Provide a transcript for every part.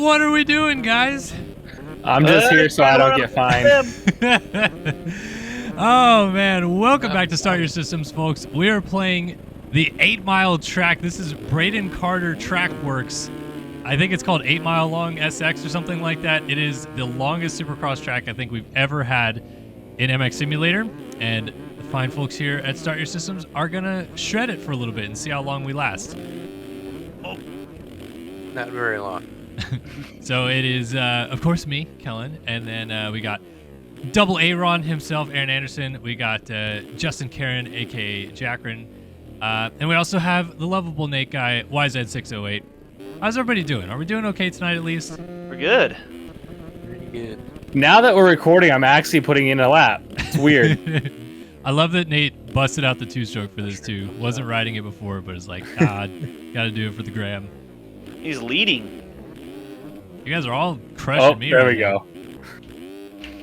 What are we doing, guys? I'm just here so I don't get fined. Oh, man. Welcome back to Start Your Systems, folks. We are playing the 8-mile track. This is Braden Carter Track Works. I think it's called 8 Mile Long SX or something like that. It is the longest Supercross track I think we've ever had in MX Simulator. And the fine folks here at Start Your Systems are going to shred it for a little bit and see how long we last. Oh, not very long. So it is, of course, me, Kellen, and then we got Double Aaron himself, Aaron Anderson. We got Justin Caron, a.k.a. Jackrin. And we also have the lovable Nate guy, YZ608. How's everybody doing? Are we doing okay tonight at least? We're good. Pretty good. Now that we're recording, I'm actually putting in a lap. It's weird. I love that Nate busted out the two-stroke for this too. Wasn't riding it before, but it's like, God, gotta do it for the gram. He's leading. You guys are all crushing me. There right we go.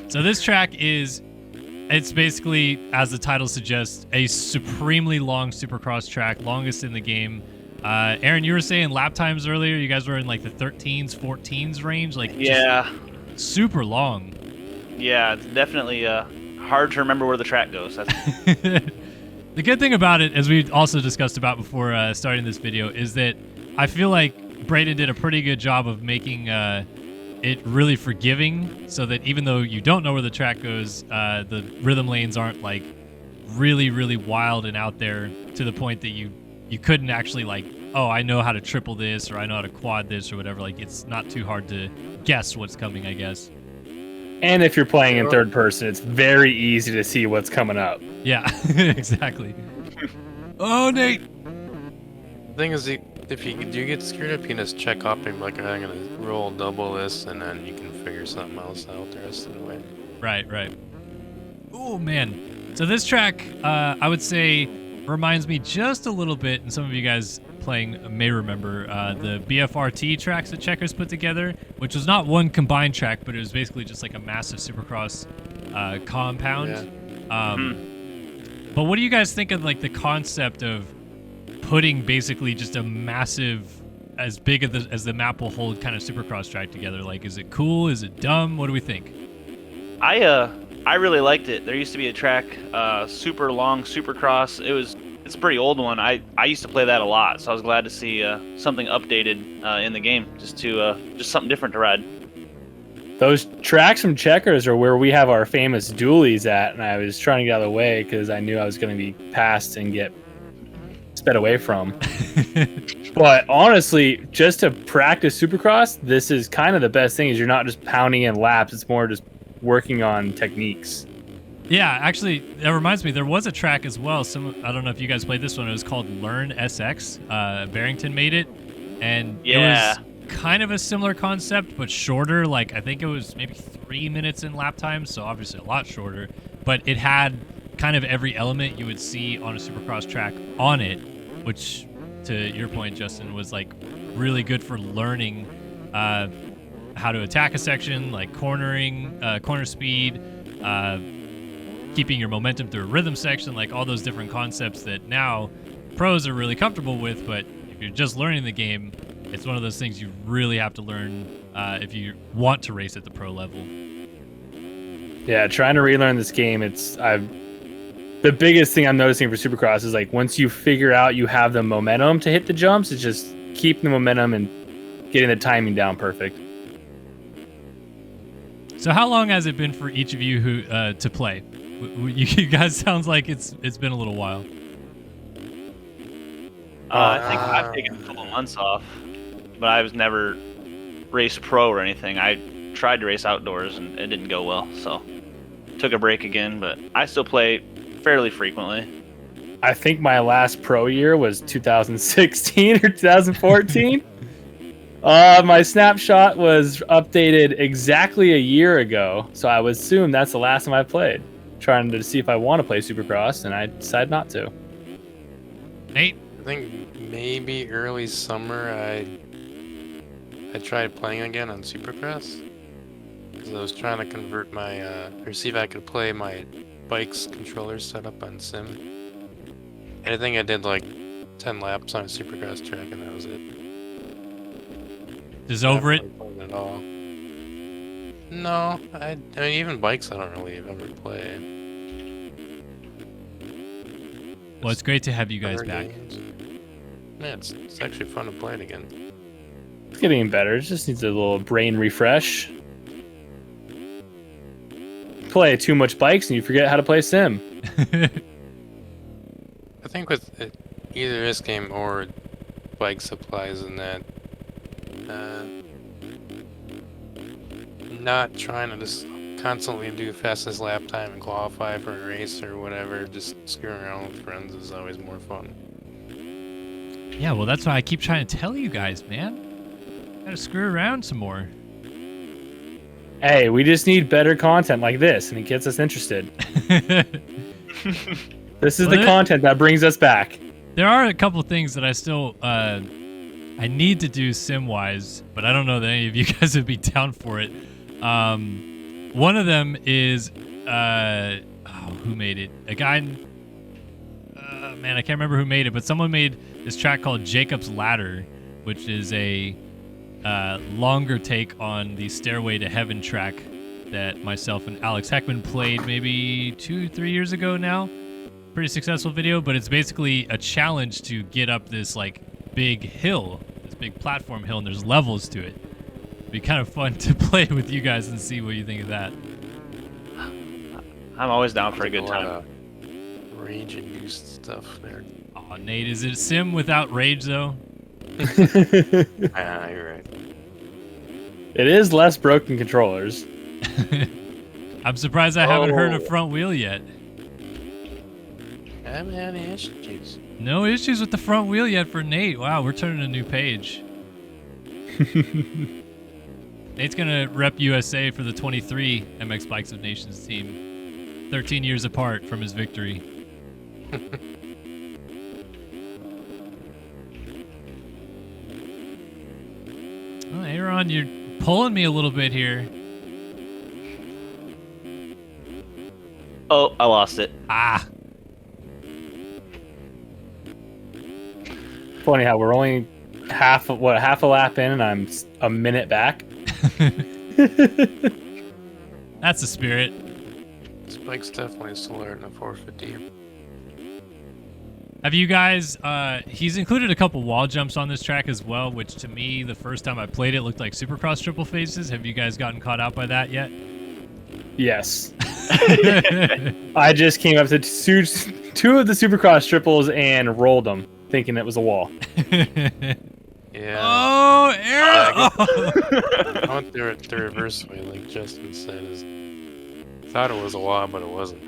So this track is, it's basically, as the title suggests, a supremely long Supercross track, longest in the game. Aaron, you were saying lap times earlier. You guys were in like the 13s, 14s range. Like, yeah, super long. Yeah, it's definitely hard to remember where the track goes. The good thing about it, as we also discussed about before starting this video, is that I feel like Braden did a pretty good job of making it really forgiving, so that even though you don't know where the track goes, the rhythm lanes aren't like really, really wild and out there to the point that you couldn't actually like, oh, I know how to triple this or I know how to quad this or whatever. Like, it's not too hard to guess what's coming, I guess. And if you're playing in third person, it's very easy to see what's coming up. Yeah, exactly. Oh, Nate. The thing is, if you do get screwed up, you can just check off and be like, I'm gonna roll double this, and then you can figure something else out the rest of the way. Right. Oh, man. So this track, I would say, reminds me just a little bit, and some of you guys playing may remember, the BFRT tracks that Checkers put together, which was not one combined track, but it was basically just like a massive Supercross compound. Yeah. But what do you guys think of like the concept of putting basically just a massive, as big as the map will hold, kind of Supercross track together? Like, is it cool? Is it dumb? What do we think? I really liked it. There used to be a track, super long Supercross. It's a pretty old one. I used to play that a lot, so I was glad to see something updated in the game, just something different to ride. Those tracks from Checkers are where we have our famous dualies at, and I was trying to get out of the way because I knew I was going to be passed and get sped away from. But honestly, just to practice Supercross, this is kind of the best thing. Is you're not just pounding in laps; it's more just working on techniques. Yeah, actually, that reminds me, there was a track as well. I don't know if you guys played this one. It was called Learn SX. Barrington made it, and it was kind of a similar concept, but shorter. Like, I think it was maybe 3 minutes in lap time, so obviously a lot shorter. But it had kind of every element you would see on a Supercross track on it, which, to your point, Justin, was like really good for learning how to attack a section, like cornering, corner speed, keeping your momentum through a rhythm section, like all those different concepts that now pros are really comfortable with. But if you're just learning the game, it's one of those things you really have to learn if you want to race at the pro level. Yeah, trying to relearn this game, the biggest thing I'm noticing for Supercross is like once you figure out you have the momentum to hit the jumps, it's just keeping the momentum and getting the timing down perfect. So how long has it been for each of you who to play? You guys sounds like it's been a little while. I think I've taken a couple months off, but I was never race pro or anything. I tried to race outdoors and it didn't go well, so took a break again. But I still play fairly frequently. I think my last pro year was 2016 or 2014. My snapshot was updated exactly a year ago, so I would assume that's the last time I played. Trying to see if I want to play Supercross, and I decided not to. Nate? I think maybe early summer I tried playing again on Supercross. Because I was trying to convert my, or see if I could play my bike's controller setup on Sim. And I think I did like 10 laps on a Supercross track, and that was it. Just over it? at all. No, I mean even bikes I don't really ever play. Well, it's great to have you guys Other back. games. Yeah, it's actually fun to play it again. It's getting better. It just needs a little brain refresh. Play too much bikes and you forget how to play sim. I think with either this game or bike supplies and that, not trying to just constantly do fastest lap time and qualify for a race or whatever, just screwing around with friends is always more fun. Yeah, well, that's why I keep trying to tell you guys, man. Gotta screw around some more. Hey, we just need better content like this, and it gets us interested. This is the content that brings us back. There are a couple things that I still I need to do sim-wise, but I don't know that any of you guys would be down for it. One of them is who made it? A guy. Man, I can't remember who made it, but someone made this track called Jacob's Ladder, which is a longer take on the Stairway to Heaven track that myself and Alex Heckman played maybe 2-3 years ago now. Pretty successful video, but it's basically a challenge to get up this like big hill, this big platform hill, and there's levels to it. It'd be kind of fun to play with you guys and see what you think of that. I'm always down for a good time. Rage-induced stuff there. Oh, Nate, is it sim without rage though? Ah, you're right. It is less broken controllers. I'm surprised I haven't heard a front wheel yet. I haven't had any issues. No issues with the front wheel yet for Nate. Wow, we're turning a new page. Nate's gonna rep USA for the 23 MX Bikes of Nations team. 13 years apart from his victory. Oh, Aaron, you're pulling me a little bit here. Oh, I lost it. Ah. Funny how we're only half a lap in and I'm a minute back. That's the spirit. This bike's definitely slower than a 450. Have you guys, he's included a couple wall jumps on this track as well, which to me, the first time I played it, looked like Supercross triple faces. Have you guys gotten caught out by that yet? Yes. I just came up to two of the Supercross triples and rolled them, thinking it was a wall. Yeah. Oh, Aaron! I went through it the reverse way, like Justin said. Thought it was a wall, but it wasn't.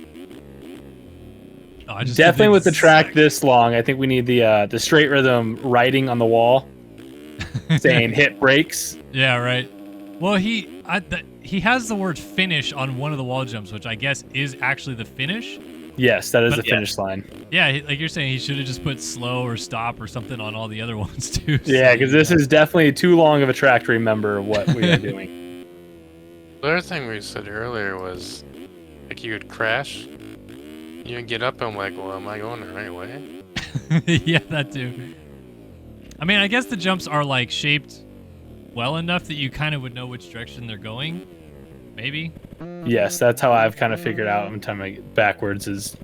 Oh, I just Definitely with the didn't track suck. this long, I think we need the straight rhythm writing on the wall saying hit brakes. Yeah, right. Well, he has the word finish on one of the wall jumps, which I guess is actually the finish. Yes, that is But the finish line. Yeah, like you're saying, he should have just put slow or stop or something on all the other ones too. Yeah, because this is definitely too long of a track to remember what we are doing. The other thing we said earlier was, like, you would crash. You would get up and I'm like, well, am I going the right way? Yeah, that too. I mean, I guess the jumps are like shaped well enough that you kind of would know which direction they're going. Maybe. Yes, that's how I've kind of figured out every time I get backwards is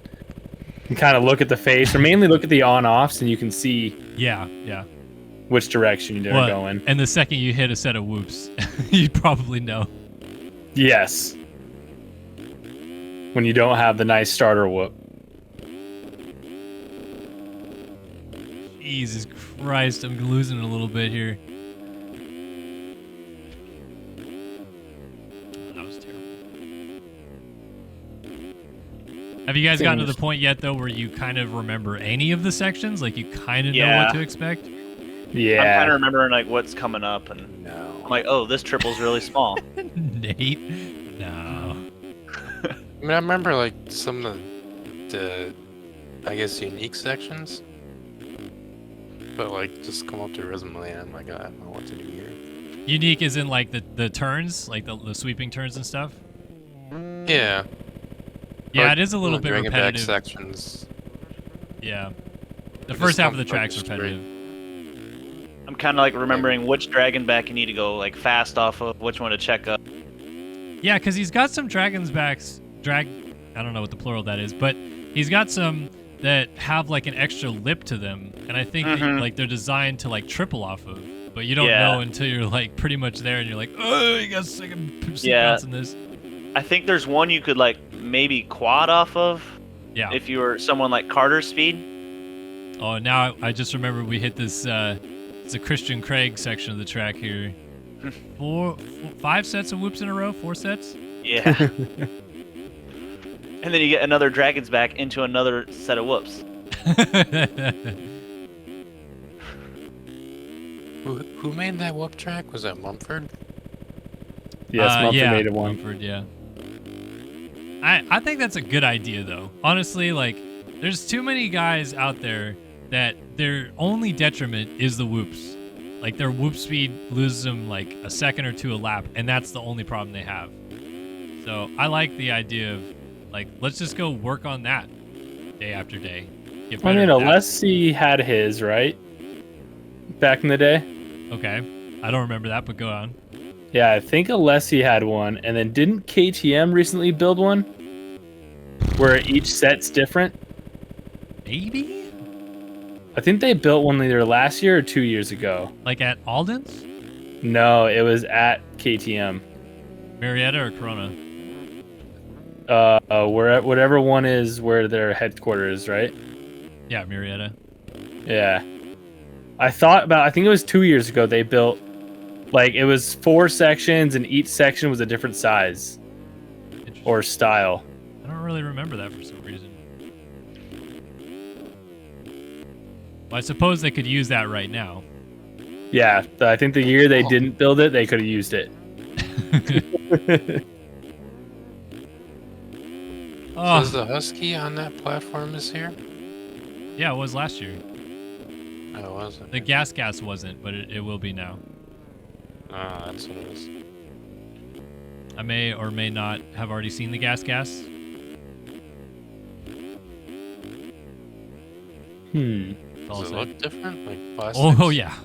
you kind of look at the face or mainly look at the on-offs and you can see Yeah. which direction you're going. And the second you hit a set of whoops, you probably know. Yes. When you don't have the nice starter whoop. Jesus Christ, I'm losing it a little bit here. That was terrible. Have you guys gotten to the point yet, though, where you kind of remember any of the sections? Like, you kind of know what to expect? Yeah. I'm kind of remembering like what's coming up, and I'm like, oh, this triple's really small. Nate? No. I mean, I remember, like, some of the I guess, unique sections. But, like, just come up to resume, I'm like, I don't know what to do here. Unique is in, like, the turns? Like, the sweeping turns and stuff? Yeah. Yeah, But it is a little bit bring it back repetitive. sections. Yeah. The Just first half of come the track's straight. repetitive. I'm kind of like remembering which dragon back you need to go like fast off of, which one to check up. Yeah, because he's got some dragon's backs. I don't know what the plural that is, but he's got some that have like an extra lip to them, and I think that, like they're designed to like triple off of. But you don't know until you're like pretty much there, and you're like, oh, you got second seatbelts in this. I think there's one you could like maybe quad off of. Yeah. If you were someone like Carter's speed. Oh, now I just remember we hit this. It's a Christian Craig section of the track here. 5 sets of whoops in a row. 4 sets. Yeah. And then you get another dragon's back into another set of whoops. Who made that whoop track? Was that Mumford? Yes, Mumford made it one. Mumford, yeah. I think that's a good idea, though. Honestly, like, there's too many guys out there that their only detriment is the whoops. Like, their whoop speed loses them, like, a second or two a lap, and that's the only problem they have. So I like the idea of, like, let's just go work on that day after day. Get better at that. Alessi had his, right? Back in the day? Okay. I don't remember that, but go on. Yeah, I think Alessi had one, and then didn't KTM recently build one? Where each set's different? Maybe? I think they built one either last year or 2 years ago. Like at Alden's? No, it was at KTM. Marietta or Corona? Whatever one is where their headquarters is, right? Yeah, Marietta. Yeah. I think it was 2 years ago they built, like, it was 4 sections and each section was a different size or style. I don't really remember that for some reason. Well, I suppose they could use that right now. Yeah, I think the year they didn't build it, they could have used it. So is the Husky on that platform this year? Yeah, it was last year. Oh, it wasn't. The gas wasn't, but it will be now. Ah, that's what it is. I may or may not have already seen the gas. Does it look different? Like plastic? Oh yeah.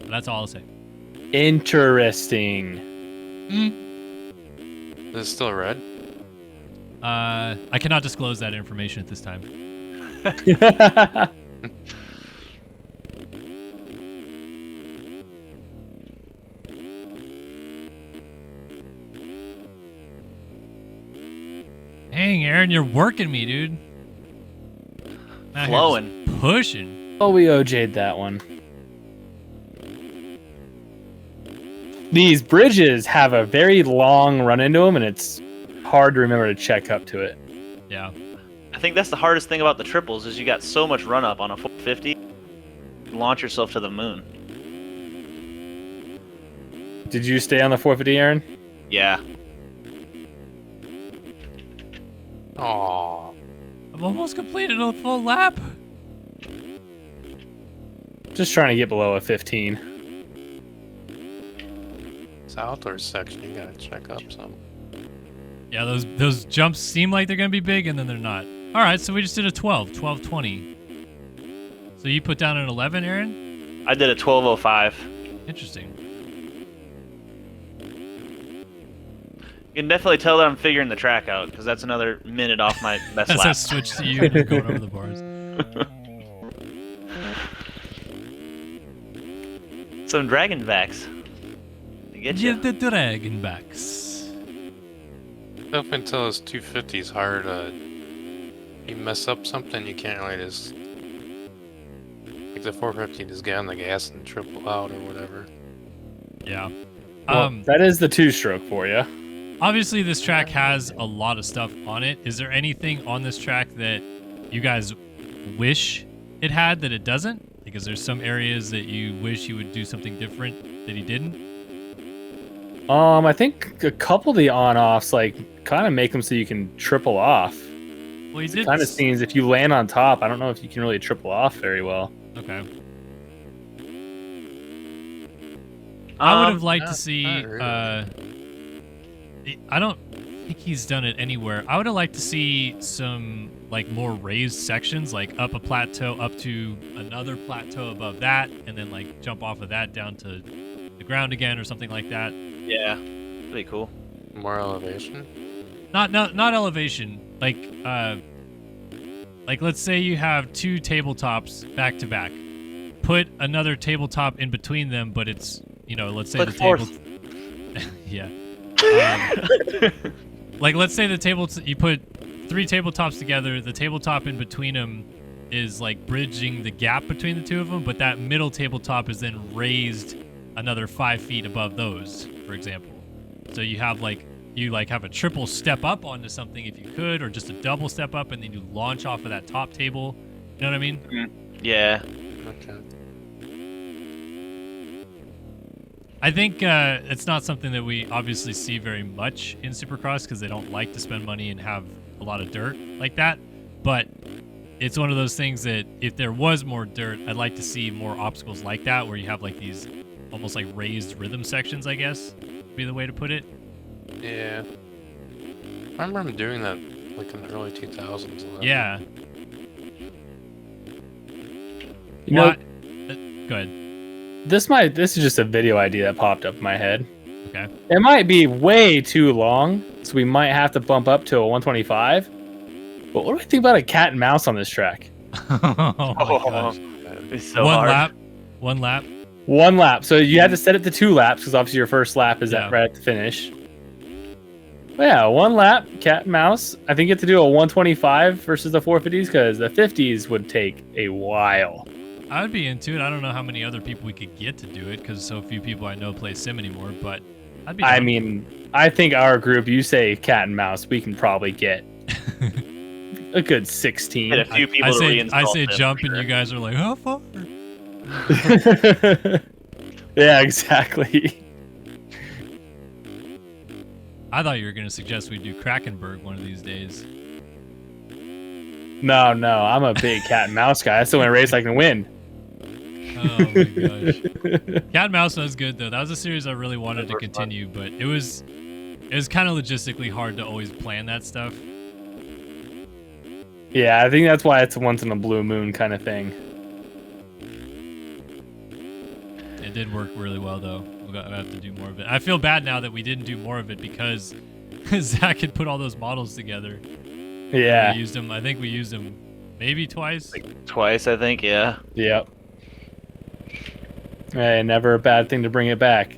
That's all I'll say. Interesting. Is it still red? I cannot disclose that information at this time. Dang, Aaron, you're working me, dude. Out here Flowing. just pushing. Oh, we OJ'd that one. These bridges have a very long run into them, and it's hard to remember to check up to it. Yeah. I think that's the hardest thing about the triples is you got so much run up on a 450. You launch yourself to the moon. Did you stay on the 450, Aaron? Yeah. Aww. I've almost completed a full lap. Just trying to get below a 15. It's outdoor section. You gotta check up some. Yeah, those jumps seem like they're going to be big, and then they're not. All right, so we just did a 12:20. So you put down an 11, Aaron? I did a 12:05. Interesting. You can definitely tell that I'm figuring the track out because that's another minute off my best As I lap. switch to you and you're going over the bars. Some dragon backs. Get you. Give the dragon backs. Up until it's 250 is hard. You mess up something, you can't really just like the 450 just get on the gas and triple out or whatever. Yeah. Well, that is the 2-stroke for you. Obviously, this track has a lot of stuff on it. Is there anything on this track that you guys wish it had that it doesn't? Because there's some areas that you wish you would do something different that he didn't? I think a couple of the on-offs like kind of make them so you can triple off. Well, he did. Kind of seems if you land on top, I don't know if you can really triple off very well. Okay. I would have liked to see. Not really. I don't think he's done it anywhere. I would have liked to see some like more raised sections, like up a plateau up to another plateau above that, and then like jump off of that down to the ground again or something like that. Yeah, pretty cool. More elevation? Not elevation. Like let's say you have two tabletops back to back. Put another tabletop in between them, but it's, you know, let's say Put the table. fourth. Yeah. Like let's say the table you put 3 tabletops together. The tabletop in between them is like bridging the gap between the two of them, but that middle tabletop is then raised another 5 feet above those, for example. So you have have a triple step up onto something if you could, or just a double step up, and then you launch off of that top table. You know what I mean? Yeah. Okay. I think it's not something that we obviously see very much in Supercross because they don't like to spend money and have a lot of dirt like that. But it's one of those things that if there was more dirt, I'd like to see more obstacles like that where you have like these almost like raised rhythm sections, I guess, would be the way to put it. Yeah. I remember doing that like in the early 2000s. Yeah. You know, Go ahead. this is just a video idea that popped up in my head. Okay. It might be way too long, so we might have to bump up to a 125. But what do we think about a cat and mouse on this track? Oh my gosh. It's so One hard. lap. One lap. One lap. So you had to set it to 2 laps because obviously your first lap is Yeah. right at the finish. But yeah, 1 lap, cat and mouse. I think you have to do a 125 versus the 450s because the 50s would take a while. I would be into it. I don't know how many other people we could get to do it because so few people I know play sim anymore, but I'd be I down. mean, I think our group, you say cat and mouse, we can probably get a good 16. Get a few people to reinstall I say this jump for and sure. you guys are like, how far? Yeah, exactly. I thought you were going to suggest we do Krakenberg one of these days. No, I'm a big cat and mouse guy. That's the only race I can win. Oh my gosh. Cat and Mouse was good though. That was a series I really wanted to continue, but it was kind of logistically hard to always plan that stuff. Yeah, I think that's why it's a once in a blue moon kind of thing. It did work really well though. We'll have to do more of it. I feel bad now that we didn't do more of it because Zach had put all those models together. Yeah. We used them. I think we used them maybe twice. Twice, I think. Yeah. Yep. Hey, never a bad thing to bring it back.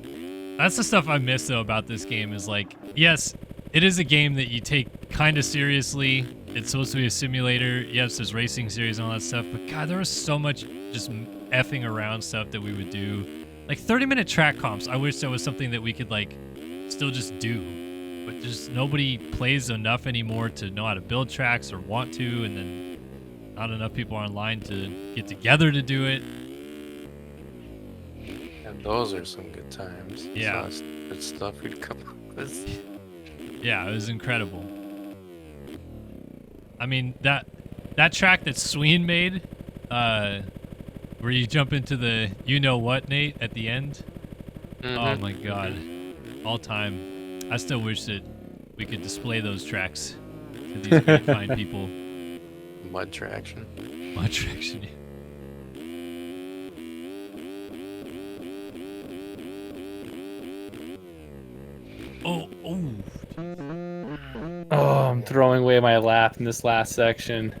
That's the stuff I miss though about this game is like, yes, it is a game that you take kind of seriously. It's supposed to be a simulator. Yes, there's racing series and all that stuff, but God, there was so much just effing around stuff that we would do. Like 30-minute track comps. I wish there was something that we could like still just do, but just nobody plays enough anymore to know how to build tracks or want to, and then not enough people are online to get together to do it. And those are some good times. Yeah. Some good stuff we'd come up with. Yeah, it was incredible. I mean, that track that Sween made, where you jump into the you-know-what, Nate, at the end. Oh my god. All time. I still wish that we could display those tracks to these great fine people. Mud traction. Mud traction. Oh. Oh, I'm throwing away my lap in this last section.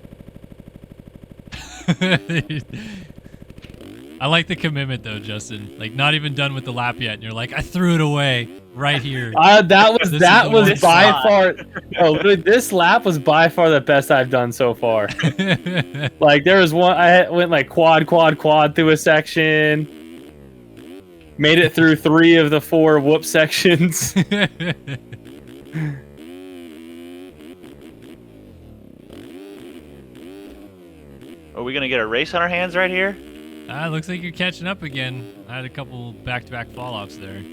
I like the commitment though, Justin. Like not even done with the lap yet, and you're like, I threw it away right here. That was This that is the was one by spot. far. Oh, literally, this lap was by far the best I've done so far. Like there was one I went like quad through a section. Made it through 3 of the 4 whoop sections. Are we gonna get a race on our hands right here? Looks like you're catching up again. I had a couple back-to-back fall-offs there.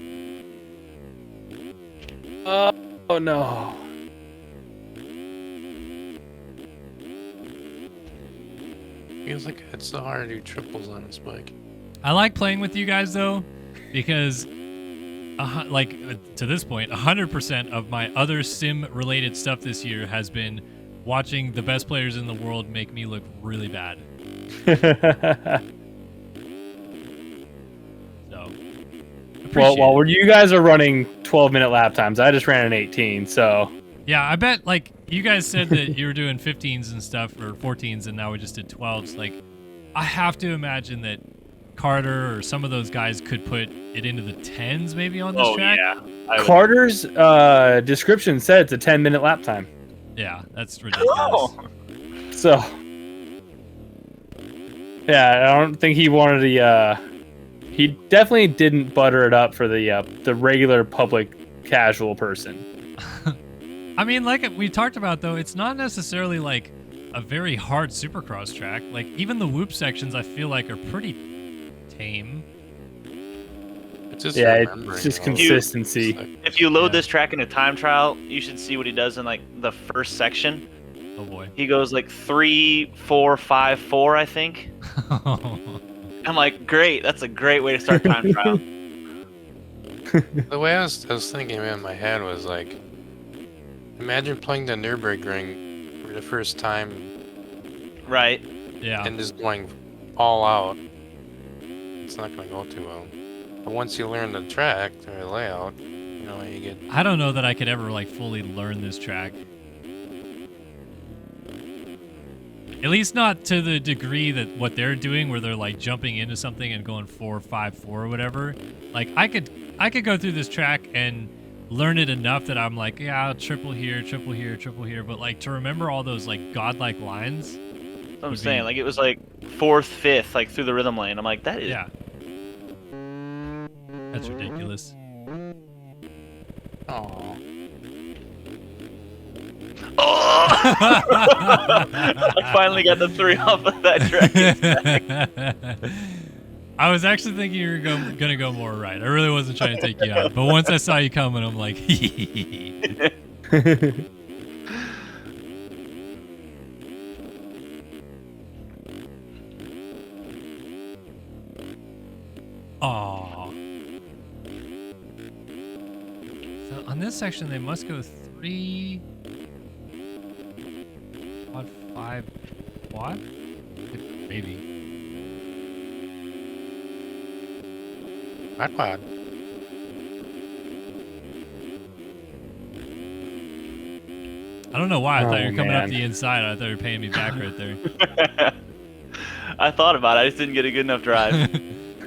Oh no. Feels like it's so hard to do triples on this bike. I like playing with you guys though, because to this point, 100% of my other sim-related stuff this year has been watching the best players in the world make me look really bad. So, well, while you guys are running 12-minute lap times, I just ran an 18, so... Yeah, I bet, like, you guys said that you were doing 15s and stuff, or 14s, and now we just did 12s. Like, I have to imagine that Carter or some of those guys could put it into the 10s maybe on this track. Yeah. Carter's description said it's a 10-minute lap time. Yeah, that's ridiculous. So, yeah, I don't think he wanted the... he definitely didn't butter it up for the regular public casual person. I mean, like we talked about, though, it's not necessarily like a very hard supercross track. Like, even the whoop sections, I feel like, are pretty tame. It's just it's just consistency. If you load this track in a time trial, you should see what he does in, like, the first section. Oh, boy. He goes, like, 3, 4, 5, 4, I think. I'm like, great. That's a great way to start time trial. The way I was thinking in my head was, like, imagine playing the Nürburgring for the first time. Right. Yeah. And just going all out. It's not going to go too well. But once you learn the track, the layout, you know, you get... I don't know that I could ever, like, fully learn this track. At least not to the degree that what they're doing, where they're, like, jumping into something and going 4, 5, 4 or whatever. Like, I could go through this track and learn it enough that I'm like, yeah, triple here, triple here, triple here. But, like, to remember all those, like, godlike lines. That's what I'm saying. Like, it was, like, 4th, 5th, like, through the rhythm lane. I'm like, that is... Yeah. That's ridiculous. Aww. Oh! I finally got the 3 off of that track. I was actually thinking you were gonna go more right. I really wasn't trying to take you out. But once I saw you coming, I'm like, Aw. So on this section, they must go 3... quad, 5, quad? Maybe. Quad. I don't know why. I thought you were coming up the inside. I thought you were paying me back right there. I thought about it. I just didn't get a good enough drive.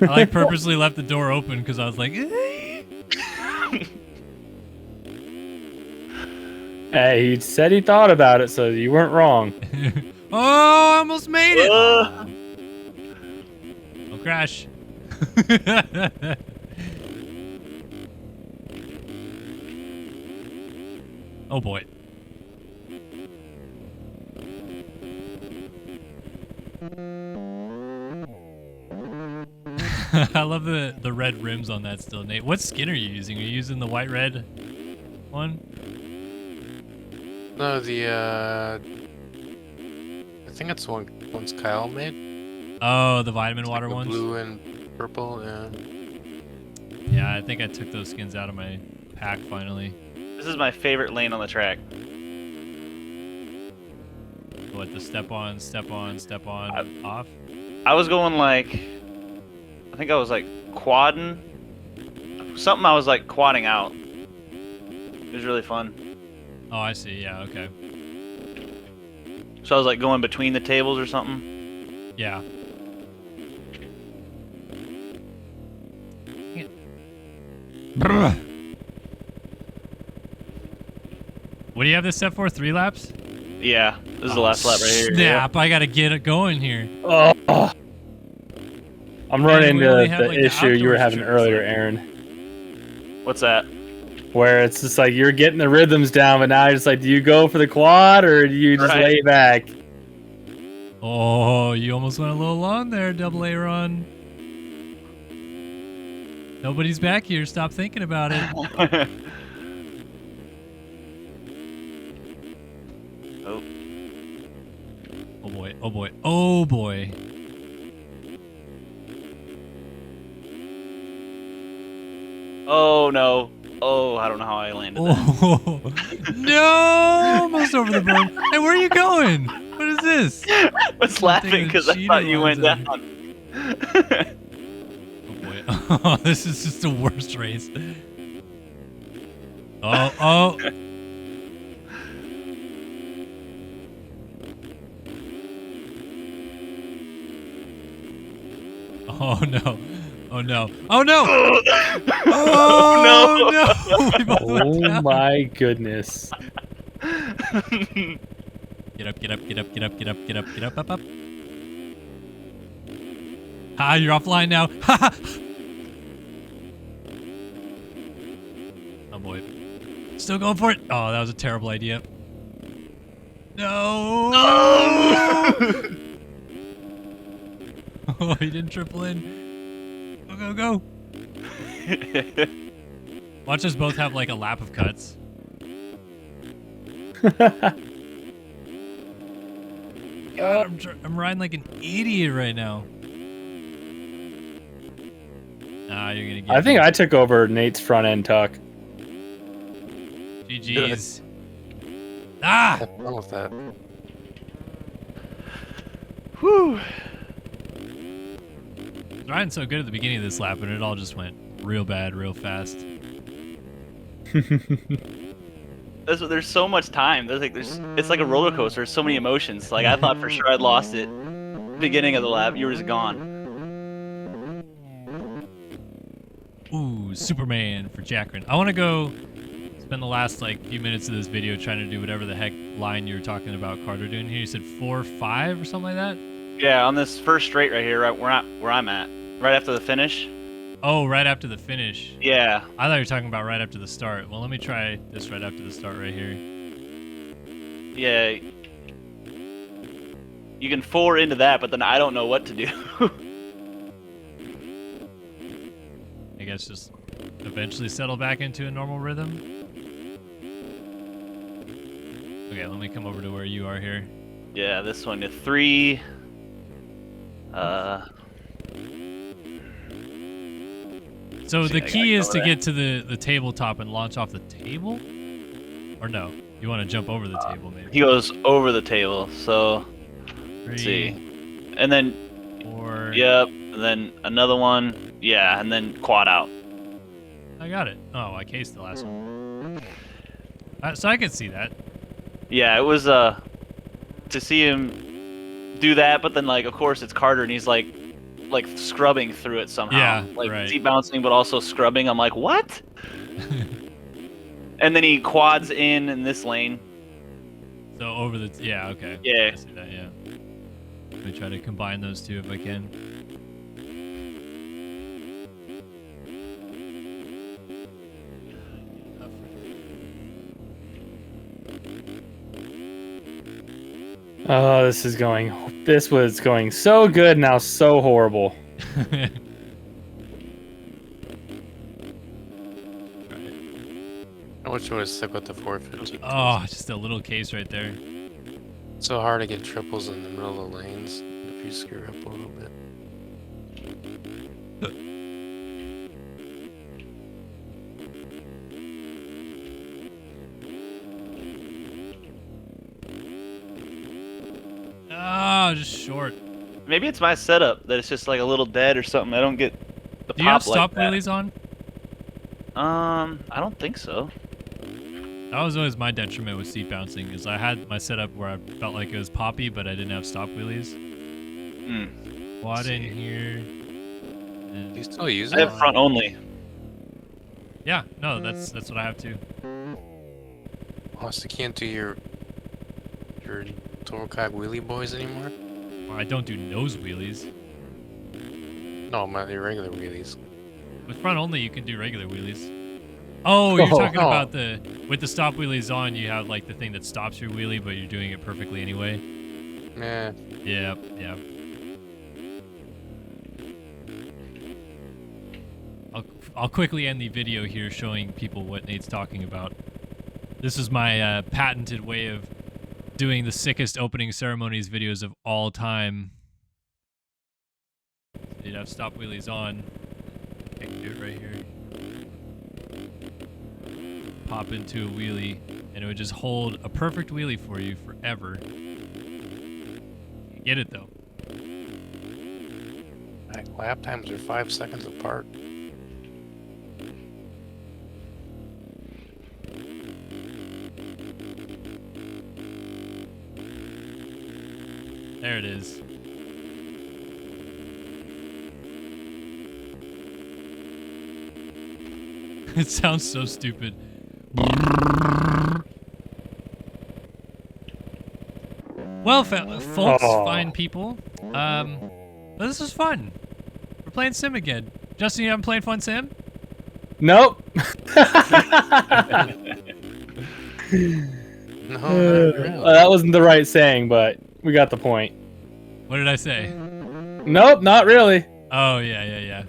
I like purposely left the door open because I was like, Hey, he said he thought about it, so you weren't wrong. Oh, I almost made it. Don't crash. Oh boy. I love the red rims on that still, Nate. What skin are you using? Are you using the white red one? No, I think it's one's Kyle made. Oh, the vitamin It's water like ones? Blue and purple, yeah. Yeah, I think I took those skins out of my pack finally. This is my favorite lane on the track. What, the step on, off? I was going like, I think I was like quadding. Something I was like quadding out. It was really fun. Oh, I see. Yeah, okay. So I was like going between the tables or something. Yeah. What do you have this set for? 3 laps? Yeah, this is the last lap right here. Snap! I gotta get it going here. Oh. I'm running into the like, issue you were having strips. earlier, Aaron. What's that? Where it's just like you're getting the rhythms down, but now you're just like, do you go for the quad or do you just lay back? Oh, you almost went a little long there, double A run. Nobody's back here. Stop thinking about it. Oh. Oh boy. Oh boy. Oh boy. Oh no. Oh, I don't know how I landed that. Oh no! Almost over the berm. Hey, where are you going? What is this? I was laughing because I thought you went cheater down. Oh boy. Oh, this is just the worst race. Oh, oh. Oh no. Oh no. Oh no. Oh no. We both went Oh down. my goodness. Get up, get up, get up, get up, get up, get up, get up, up, up. Ha, you're offline now. Ha ha. Oh boy. Still going for it. Oh, that was a terrible idea. No. Oh, he didn't triple in. Go, go, go. Watch us both have like a lap of cuts. God, I'm riding like an idiot right now. Ah, you're gonna get I think me. I took over Nate's front end tuck. GG's. Ah! What's wrong with that? Whew. I was riding so good at the beginning of this lap, and it all just went real bad, real fast. There's so much time. It's like a roller coaster. There's so many emotions. Like I thought for sure I'd lost it. Beginning of the lap, you were just gone. Ooh, Superman for Jacqueline. I want to go spend the last like few minutes of this video trying to do whatever the heck line you were talking about Carter doing here. You said 4-5 or something like that? Yeah, on this first straight right here, right where I'm at, right after the finish. Oh, right after the finish. Yeah. I thought you were talking about right after the start. Well, let me try this right after the start right here. Yeah. You can 4 into that, but then I don't know what to do. I guess just eventually settle back into a normal rhythm. Okay, let me come over to where you are here. Yeah, this one to 3. So See, the I key gotta is go to there. get to the tabletop and launch off the table? Or no? You want to jump over the table maybe? He goes over the table, so 3, let's see. And then 4. yep, and then another one. Yeah, and then quad out. I got it. Oh, I cased the last one. So I could see that. Yeah, it was to see him do that, but then like of course it's Carter and he's like scrubbing through it somehow. Yeah, like right. seat bouncing but also scrubbing. I'm like, what? And then he quads in this lane. So over the yeah, okay. Yeah. I see that, yeah. Let me try to combine those two if I can. Oh, this was going so good, now so horrible. I wish I would have stuck with the 450. Oh, just a little case right there. It's so hard to get triples in the middle of the lanes if you screw up a little bit. Oh, just short. Maybe it's my setup that it's just like a little dead or something. I don't get the Do you have pop like stop that. wheelies on? I don't think so. That was always my detriment with seat bouncing, is I had my setup where I felt like it was poppy, but I didn't have stop wheelies. Quad in here. Do you still use I it? have front only. Yeah, no, that's what I have too. Oh, so you can't do your Toro Cog wheelie boys anymore? Well, I don't do nose wheelies. No, your regular wheelies. With front only, you can do regular wheelies. Oh, you're talking Oh. about with the stop wheelies on, you have like the thing that stops your wheelie, but you're doing it perfectly anyway. Nah. Yep, yep. I'll quickly end the video here showing people what Nate's talking about. This is my patented way of doing the sickest opening ceremonies videos of all time. You'd have stop wheelies on. I can do it right here. pop into a wheelie, and it would just hold a perfect wheelie for you forever. You get it though. Lap times are 5 seconds apart. There it is. It sounds so stupid. Well, folks, fine people. This is fun. We're playing Sim again. Justin, you haven't played Fun Sim? Nope. No, not really. That wasn't the right saying, but we got the point. What did I say? Nope, not really. Oh, yeah.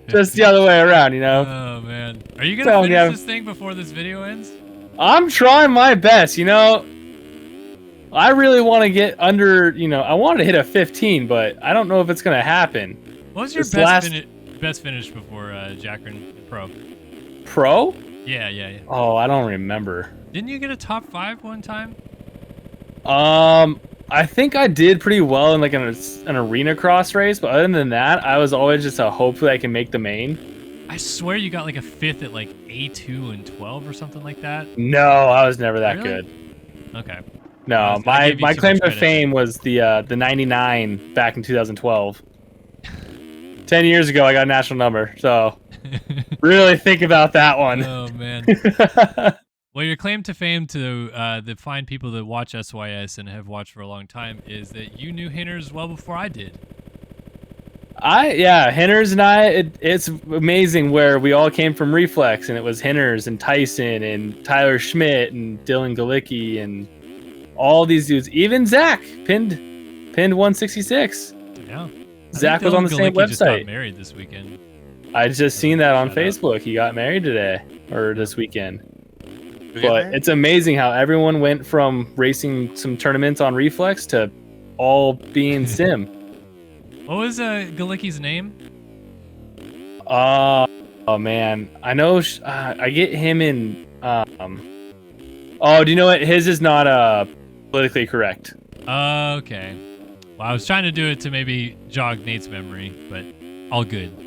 Just the other way around, you know? Oh, man. Are you going to finish this thing before this video ends? I'm trying my best, you know? I really want to get under, you know, I wanted to hit a 15, but I don't know if it's going to happen. What was your best finish before Jackerin Pro? Pro? Yeah. Oh, I don't remember. Didn't you get a top 5 one time? I think I did pretty well in like an arena cross race, but other than that, I was always just hopefully I can make the main. I swear you got like a 5th at like A2 and 12 or something like that. No, I was never that Really? good. Okay. No, my claim to fame was the 99 back in 2012. 10 years ago, I got a national number, so really think about that one. Oh, man. Well, your claim to fame to the fine people that watch SYS and have watched for a long time is that you knew Hinners well before I did. Hinners and I, it's amazing where we all came from Reflex, and it was Hinners and Tyson and Tyler Schmidt and Dylan Galicki and all these dudes. Even Zach pinned 166. Yeah. Zach was on the same Galicki just got website. married this weekend. I just seen that on Facebook. He got married today or this weekend. But it's amazing how everyone went from racing some tournaments on Reflex to all being Sim. What was Galicki's name? Oh man, I know. I get him in. Oh, do you know what? His is not politically correct. Okay. Well, I was trying to do it to maybe jog Nate's memory, but all good.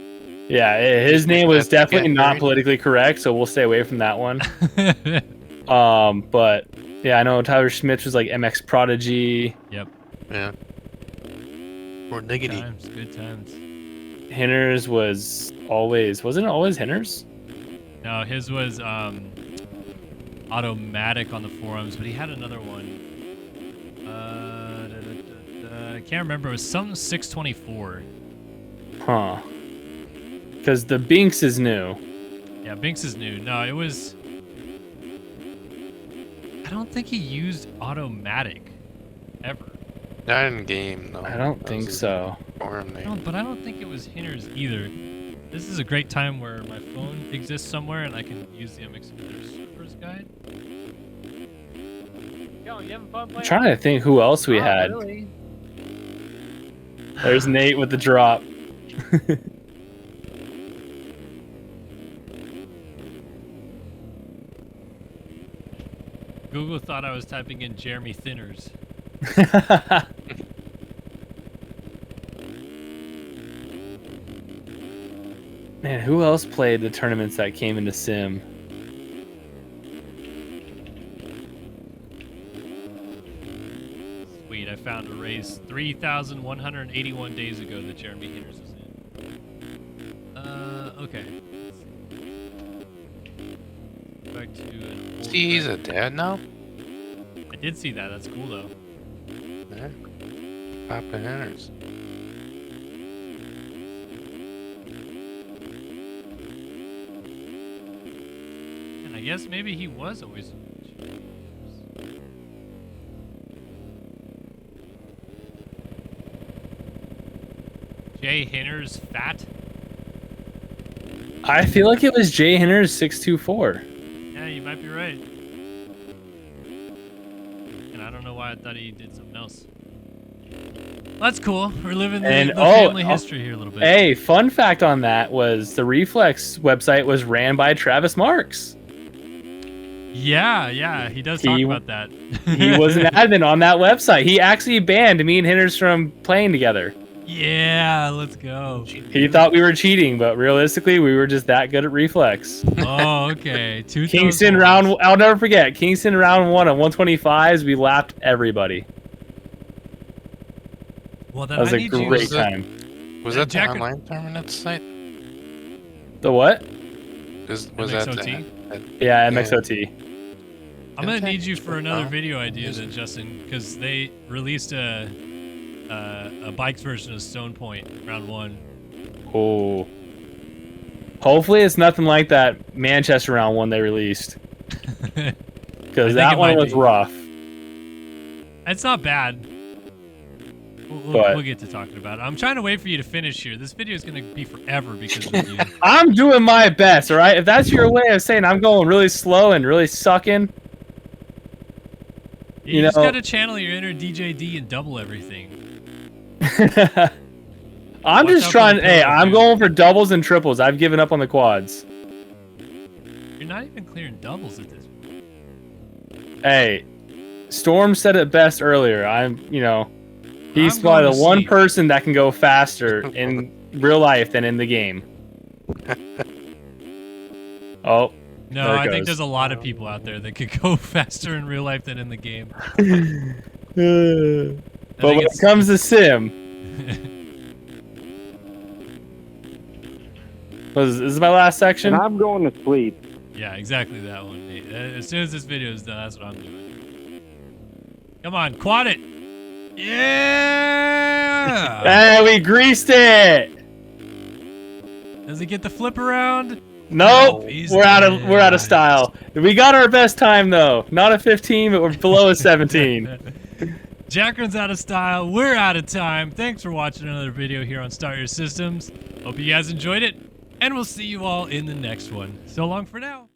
Yeah, his name was definitely not politically correct, so we'll stay away from that one. But yeah, I know Tyler Schmidt was like MX Prodigy. Yep. Yeah. Or Niggity. Good times. Hinners wasn't it always Hinners? No, his was Automatic on the forums, but he had another one. I can't remember. It was something 624. Huh. Because the Binks is new. Yeah, Binks is new. No, it was... I don't think he used Automatic ever. Not in game, no. I don't think so. Forum name. No, but I don't think it was Hinners either. This is a great time where my phone exists somewhere and I can use the MX Simulator Supercross guide. Yo, you having fun playing? I'm trying to think who else we had. Really? There's Nate with the drop. Google thought I was typing in Jeremy Thinners. Man, who else played the tournaments that came into Sim? Sweet, I found a race 3,181 days ago that Jeremy Hinners was in. Okay. Back to an old See, he's a dad now? I did see that. That's cool, though. Yeah. Papa Hinners. And I guess maybe he was always... Jay Hinners fat? I feel like it was Jay Hinners 624. Yeah, you might be right. And I don't know why I thought he did something else. That's cool. We're living the And family history here a little bit. Hey, fun fact on that was the Reflex website was ran by Travis Marks. Yeah, he does talk about that. He was an admin on that website. He actually banned me and Hinders from playing together. Yeah, let's go. He thought we were cheating, but realistically, we were just that good at Reflex. Oh, okay. Kingston round. I'll never forget. Kingston round 1 on 125s. We lapped everybody. Well, then That was I a need great you. time. Was that the Jack- online tournament site? The what? Was MXOT? that Yeah, MXOT. I'm gonna Okay. need you for another video idea then, Justin, because they released a bikes version of Stone Point round 1. Oh. Hopefully, it's nothing like that Manchester round 1 they released. Because that one was rough. It's not bad. We'll get to talking about it. I'm trying to wait for you to finish here. This video is going to be forever because of you. I'm doing my best, all right? If that's your way of saying I'm going really slow and really sucking. You just got to channel your inner DJD and double everything. I'm Watch just out trying. for the Hey, pillar, I'm dude. going for doubles and triples. I've given up on the quads. You're not even clearing doubles at this point. Hey, Storm said it best earlier. He's I'm probably going the to one sleep. person that can go faster in real life than in the game. Oh, No, there it I think goes. there's a lot of people out there that could go faster in real life than in the game. But when it comes to sim, this is my last section. And I'm going to sleep. Yeah, exactly that one, Nate. As soon as this video is done, that's what I'm doing. Come on, quad it! Yeah! Hey, we greased it. Does he get the flip around? Nope, He's we're out of dead. style. We got our best time though. Not a 15, but we're below a 17. Jackron's out of style. We're out of time. Thanks for watching another video here on Start Your Systems. Hope you guys enjoyed it, and we'll see you all in the next one. So long for now.